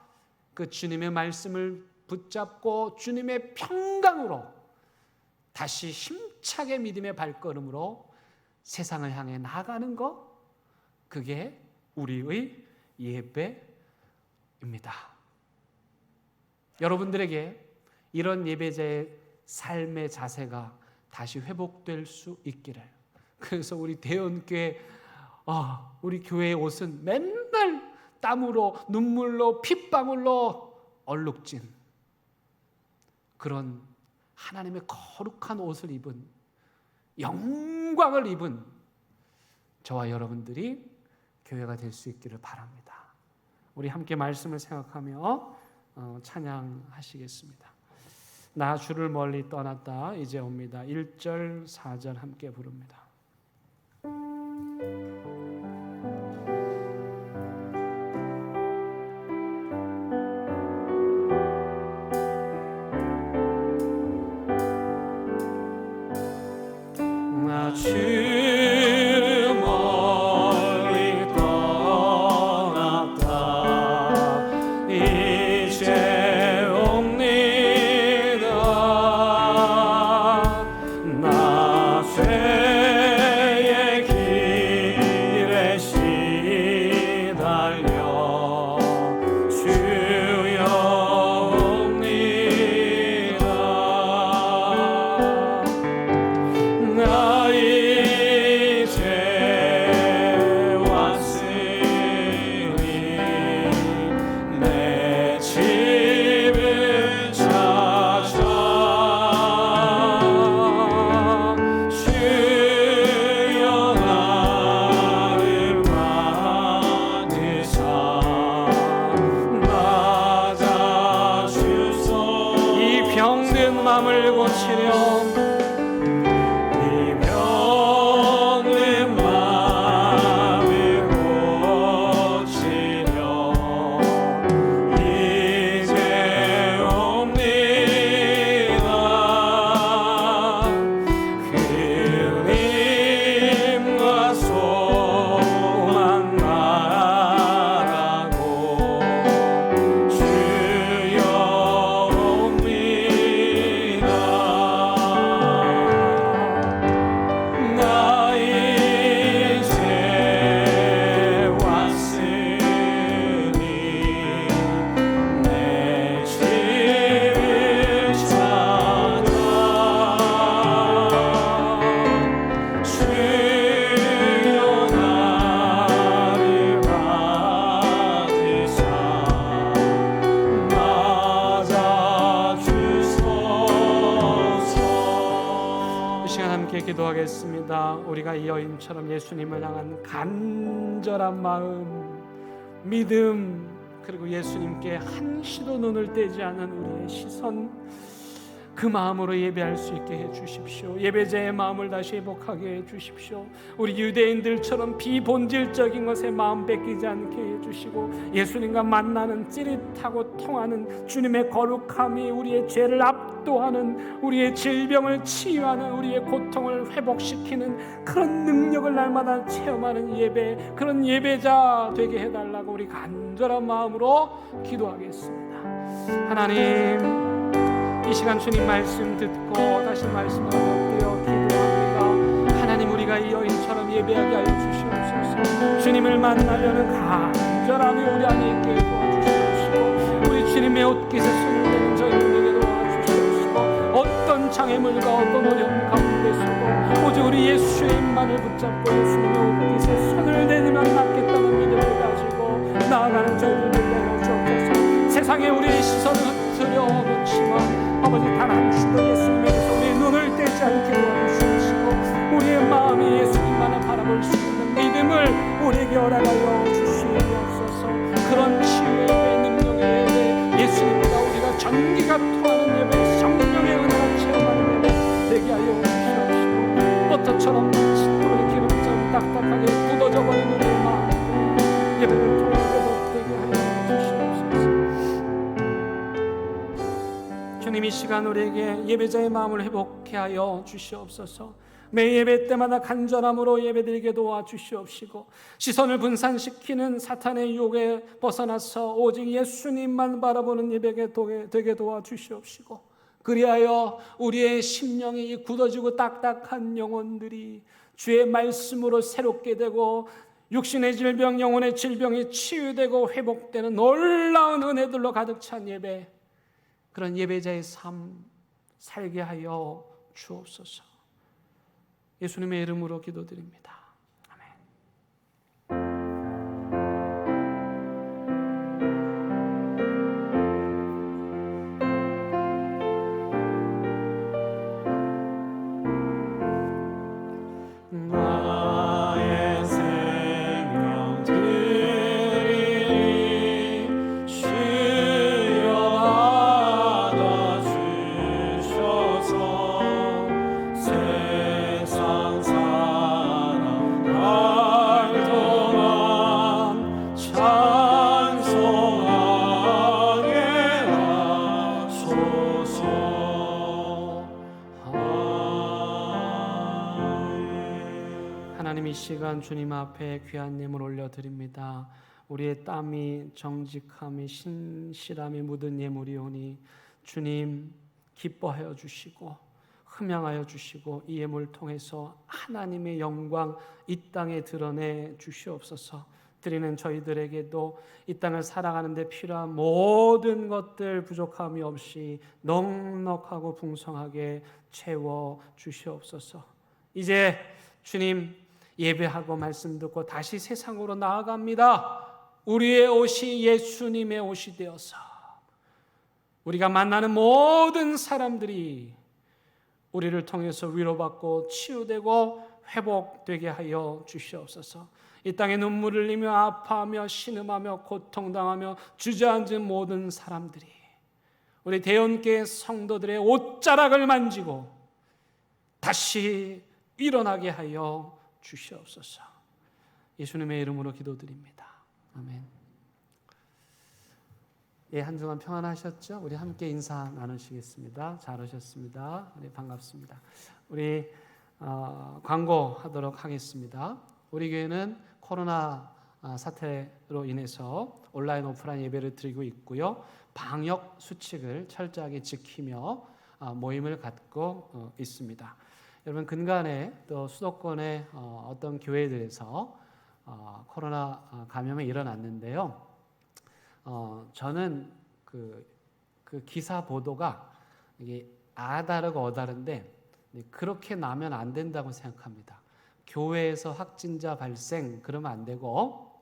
그 주님의 말씀을 붙잡고 주님의 평강으로 다시 힘차게 믿음의 발걸음으로 세상을 향해 나가는 것, 그게 우리의 예배입니다. 여러분들에게 이런 예배자의 삶의 자세가 다시 회복될 수 있기를. 그래서 우리 대원교회, 우리 교회의 옷은 맨날 땀으로 눈물로 핏방울로 얼룩진 그런 하나님의 거룩한 옷을 입은, 영광을 입은 저와 여러분들이 교회가 될 수 있기를 바랍니다. 우리 함께 말씀을 생각하며 찬양하시겠습니다. 나 주를 멀리 떠났다 이제 옵니다. 1절 4절 함께 부릅니다. 나 주를 멀리 떠났다 이제 옵니다. 나 죄의 길에 시달려 주여 옵니다. 나 이제 왔으니 내 집을 찾아 주여 나를 받으사 맞아주소. 이 병든 맘을 고치렴. 주여 옵니다. 기도하겠습니다. 우리가 이 여인처럼 예수님을 향한 간절한 마음, 믿음, 그리고 예수님께 한시도 눈을 떼지 않은 우리의 시선, 그 마음으로 예배할 수 있게 해주십시오. 예배자의 마음을 다시 회복하게 해주십시오. 우리 유대인들처럼 비본질적인 것에 마음 뺏기지 않게 해주시고, 예수님과 만나는 찌릿하고 통하는 주님의 거룩함이 우리의 죄를 압도하는, 우리의 질병을 치유하는, 우리의 고통을 회복시키는 그런 능력을 날마다 체험하는 예배, 그런 예배자 되게 해달라고 우리 간절한 마음으로 기도하겠습니다. 하나님, 이 시간 주님 말씀 듣고 다시 말씀을 얻되어 기도합니다. 하나님, 우리가 이 여인처럼 예배하게 하여 주시옵소서. 주님을 만나려는 간절함이 우리 안에 있게 도와주시옵시고, 우리 주님의 옷깃에 손을 대는 저희들에게 도와주시옵시고, 어떤 장애물과 어떤 어려움 가운데서도 오직 우리 예수의 입만을 붙잡고 예수님의 옷깃에 손을 대면 낫겠다는 믿음을 가지고 나아가는 저희들에게 하여 주옵소서. 세상에 우리의 시선을 흩트려 놓지만 아버지, 단 한시도 예수님에게서 우리의 눈을 떼지 않게 도와주시옵시고, 우리의 마음이 예수님만을 바라볼 수 있는 믿음을 우리에게 허락하여 주시옵소서. 그런 치유의 예배, 능력의 예배, 예수님보다 우리가 전기가 통하는 예배, 성령의 은혜를 체험하는 예배 되게 하여 주시옵시고, 버터처럼 우리 기름처럼 딱딱하게 굳어져버린 우리의 마음 예배를 통해 회복되게 하여 주시옵소서. 주님, 이 시간 우리에게 예배자의 마음을 회복케 하여 주시옵소서. 매 예배 때마다 간절함으로 예배드리게 도와주시옵시고, 시선을 분산시키는 사탄의 유혹에 벗어나서 오직 예수님만 바라보는 예배가 되게 도와주시옵시고, 그리하여 우리의 심령이 굳어지고 딱딱한 영혼들이 주의 말씀으로 새롭게 되고, 육신의 질병, 영혼의 질병이 치유되고 회복되는 놀라운 은혜들로 가득 찬 예배, 그런 예배자의 삶 살게 하여 주옵소서. 예수님의 이름으로 기도드립니다. 나의 생명 드리리 주여 받아주셔서 세상 살아갈 동안 찬송하게 하소서. 하나님, 이 시간 주님 앞에 귀한 예물 올려드립니다. 우리의 땀이, 정직함이, 신실함이 묻은 예물이오니 주님 기뻐하여 주시고 흠양하여 주시고, 이 예물을 통해서 하나님의 영광 이 땅에 드러내 주시옵소서. 드리는 저희들에게도 이 땅을 살아가는 데 필요한 모든 것들 부족함이 없이 넉넉하고 풍성하게 채워 주시옵소서. 이제 주님 예배하고 말씀 듣고 다시 세상으로 나아갑니다. 우리의 옷이 예수님의 옷이 되어서 우리가 만나는 모든 사람들이 우리를 통해서 위로받고 치유되고 회복되게 하여 주시옵소서. 이 땅에 눈물을 흘리며 아파하며 신음하며 고통당하며 주저앉은 모든 사람들이 우리 대원교회 성도들의 옷자락을 만지고 다시 일어나게 하여 주시옵소서. 예수님의 이름으로 기도드립니다. 아멘. 예, 한 주간 평안하셨죠? 우리 함께 인사 나누시겠습니다. 잘 오셨습니다. 우리 반갑습니다. 우리 광고하도록 하겠습니다. 우리 교회는 코로나 사태로 인해서 온라인 오프라인 예배를 드리고 있고요. 방역 수칙을 철저하게 지키며 모임을 갖고 있습니다. 여러분, 근간에 또 수도권의 어떤 교회들에서 코로나 감염이 일어났는데요. 저는 그 기사 보도가 이게 아다르고 어다른데 그렇게 나면 안 된다고 생각합니다. 교회에서 확진자 발생 그러면 안 되고,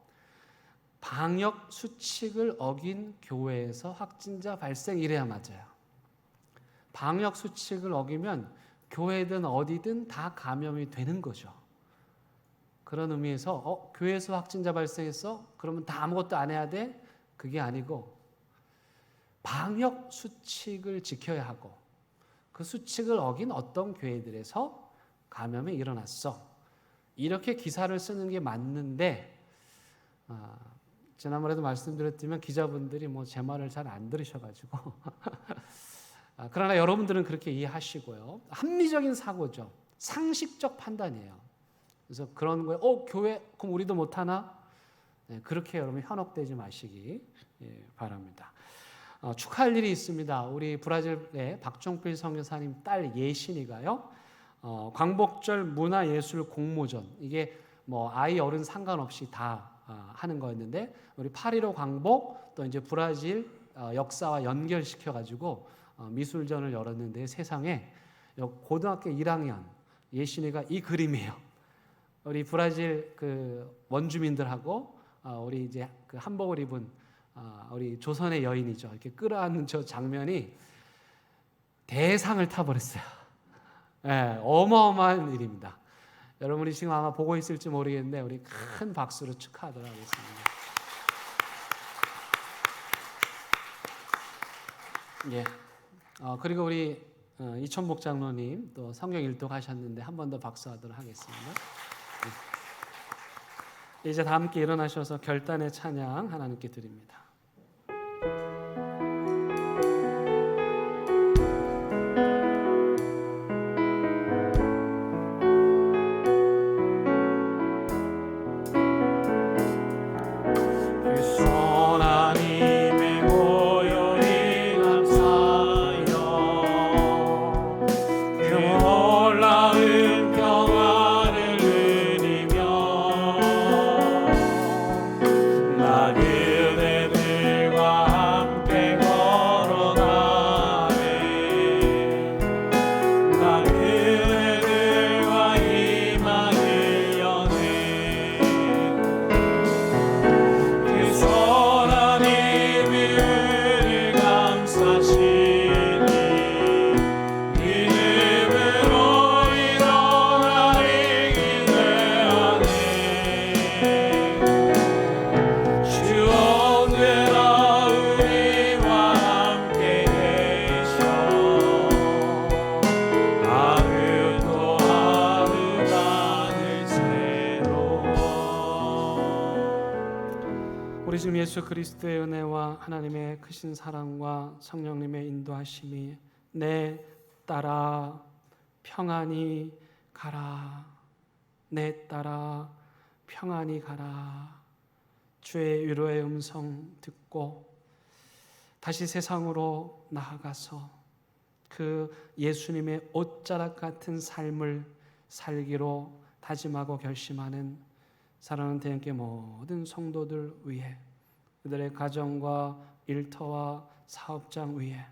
방역 수칙을 어긴 교회에서 확진자 발생 이래야 맞아요. 방역 수칙을 어기면 교회든 어디든 다 감염이 되는 거죠. 그런 의미에서 교회에서 확진자 발생했어? 그러면 다 아무것도 안 해야 돼? 그게 아니고 방역 수칙을 지켜야 하고 그 수칙을 어긴 어떤 교회들에서 감염이 일어났어. 이렇게 기사를 쓰는 게 맞는데 지난번에도 말씀드렸지만 기자분들이 제 말을 잘 안 들으셔가지고 그러나 여러분들은 그렇게 이해하시고요. 합리적인 사고죠. 상식적 판단이에요. 그래서 그런 거에 교회 그럼 우리도 못하나? 네, 그렇게 여러분 현혹되지 마시기 바랍니다. 축하할 일이 있습니다. 우리 브라질의 박종필 선교사님 딸 예신이가요. 광복절 문화예술 공모전 이게 아이 어른 상관없이 다 하는 거였는데 우리 8.15 광복 또 이제 브라질 역사와 연결시켜 가지고 미술전을 열었는데 세상에 고등학교 1학년 예신이가 이 그림이에요. 우리 브라질 그 원주민들하고 우리 이제 그 한복을 입은 우리 조선의 여인이죠. 이렇게 끌어안는 저 장면이 대상을 타버렸어요. 네, 어마어마한 일입니다. 여러분이 지금 아마 보고 있을지 모르겠는데 우리 큰 박수로 축하하도록 하겠습니다. 예. 그리고 우리 이천복 장로님 또 성경 일독하셨는데 한 번 더 박수하도록 하겠습니다. 예. 이제 다 함께 일어나셔서 결단의 찬양 하나님께 드립니다. 우리 주 예수 그리스도의 은혜와 하나님의 크신 사랑과 성령님의 인도하심이 내 딸아 평안히 가라, 내 딸아 평안히 가라, 주의 위로의 음성 듣고 다시 세상으로 나아가서 그 예수님의 옷자락 같은 삶을 살기로 다짐하고 결심하는 사랑하는 대형교회 모든 성도들 위해, 그들의 가정과 일터와 사업장 위에,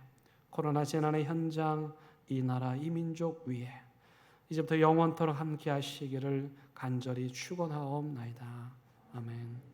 코로나 재난의 현장, 이 나라 이 민족 위에 이제부터 영원토록 함께 하시기를 간절히 축원하옵나이다. 아멘.